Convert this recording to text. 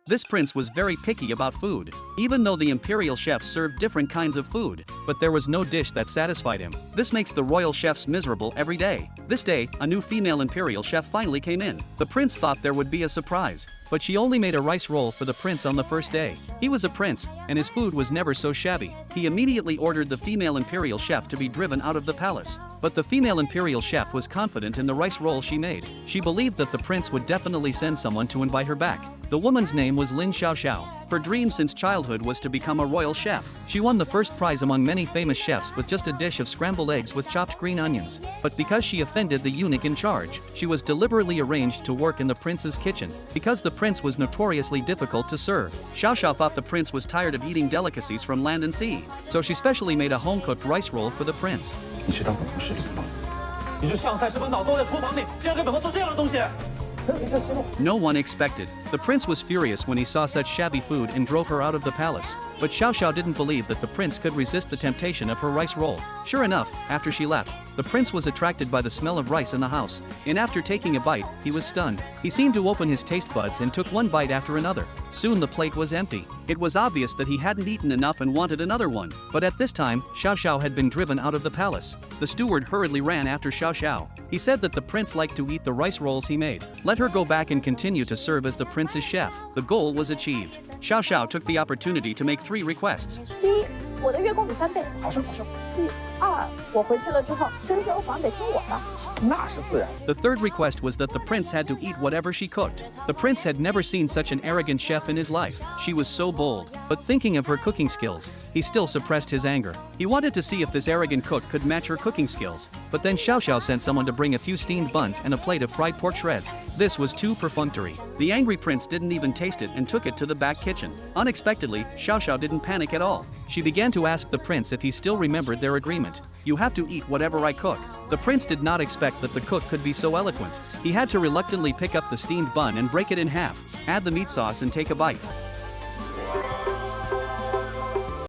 This prince was very picky about food, even though the imperial chefs served different kinds of food, but there was no dish that satisfied him. This makes the royal chefs miserable every day. This day, a new female imperial chef finally came in. The prince thought there would be a surprise, but she only made a rice roll for the prince on the first day. He was a prince, and his food was never so shabby. He immediately ordered the female imperial chef to be driven out of the palace. But the female imperial chef was confident in the rice roll she made. She believed that the prince would definitely send someone to invite her back. The woman's name was Lin Xiaoxiao. Her dream since childhood was to become a royal chef. She won the first prize among many famous chefs with just a dish of scrambled eggs with chopped green onions. But because she offended the eunuch in charge, she was deliberately arranged to work in the prince's kitchen. Because the prince was notoriously difficult to serve, Xiaoxiao thought the prince was tired of eating delicacies from land and sea. So she specially made a home-cooked rice roll for the prince. 你是当本宫是领导，你就像菜师傅脑都在厨房里，竟然给本宫做这样的东西！ No one expected. The prince was furious when he saw such shabby food and drove her out of the palace. But Xiaoxiao didn't believe that the prince could resist the temptation of her rice roll. Sure enough, after she left, the prince was attracted by the smell of rice in the house, and after taking a bite, he was stunned. He seemed to open his taste buds and took one bite after another. Soon the plate was empty. It was obvious that he hadn't eaten enough and wanted another one. But at this time, Xiaoxiao had been driven out of the palace. The steward hurriedly ran after Xiaoxiao. He said that the prince liked to eat the rice rolls he made. Let her go back and continue to serve as the prince's chef. The goal was achieved. Xiaoxiao took the opportunity to make 3 requests. 第一，我的月供比3倍。好说好说。第二，我回去了之后，生活房得听我的。那是自然。The third request was that the prince had to eat whatever she cooked. The prince had never seen such an arrogant chef in his life. She was so bold. But thinking of her cooking skills, he still suppressed his anger. He wanted to see if this arrogant cook could match her cooking skills. But then Xiaoxiao sent someone to bring a few steamed buns and a plate of fried pork shreds. This was too perfunctory. The angry prince didn't even taste it and took it to the back kitchen. Unexpectedly, Xiaoxiao didn't panic at all. She began to ask the prince if he still remembered their agreement. You have to eat whatever I cook. The prince did not expect that the cook could be so eloquent. He had to reluctantly pick up the steamed bun and break it in half, add the meat sauce and take a bite.